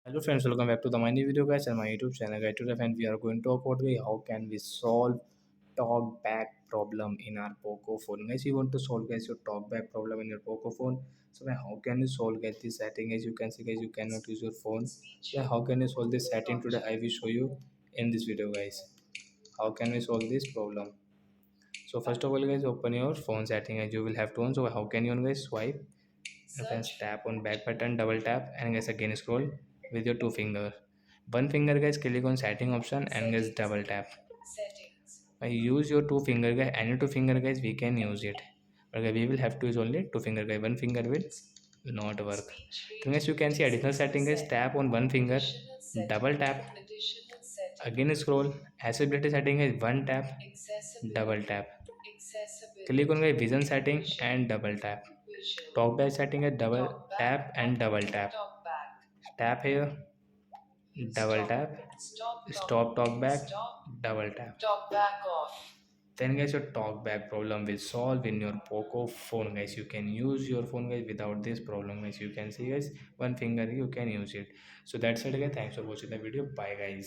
Hello friends, welcome back to the my new video guys and my YouTube channel guys. Today friends, we are going to talk about how can we solve talkback problem in our Poco phone. Guys, you want to solve guys your talkback problem in your Poco phone. So how can you solve guys this setting? As you can see guys, you cannot use your phone. So how can you solve this setting today? I will show you in this video guys. How can we solve this problem? So first of all guys, open your phone setting as you will have to on. So how can you on guys swipe? Friends, tap on back button, double tap, and guys again scroll with your two finger. One finger guys click on setting option and guys double tap. I use your two finger guys, any two finger guys we can use it. Okay, we will have to use only two finger guys. One finger will not work. So guys you can see additional setting guys. Tap on one finger, double tap, again scroll. Accessibility setting is one tap, double tap. Click on guys vision setting and double tap. Talkback setting is double tap and double tap. Tap here, double tap, stop talkback, double tap. Then guys your talkback problem will solve in your Poco phone guys. You can use your phone guys without this problem guys. You can see guys one finger you can use it. So that's it guys. Thanks for watching the video. Bye guys.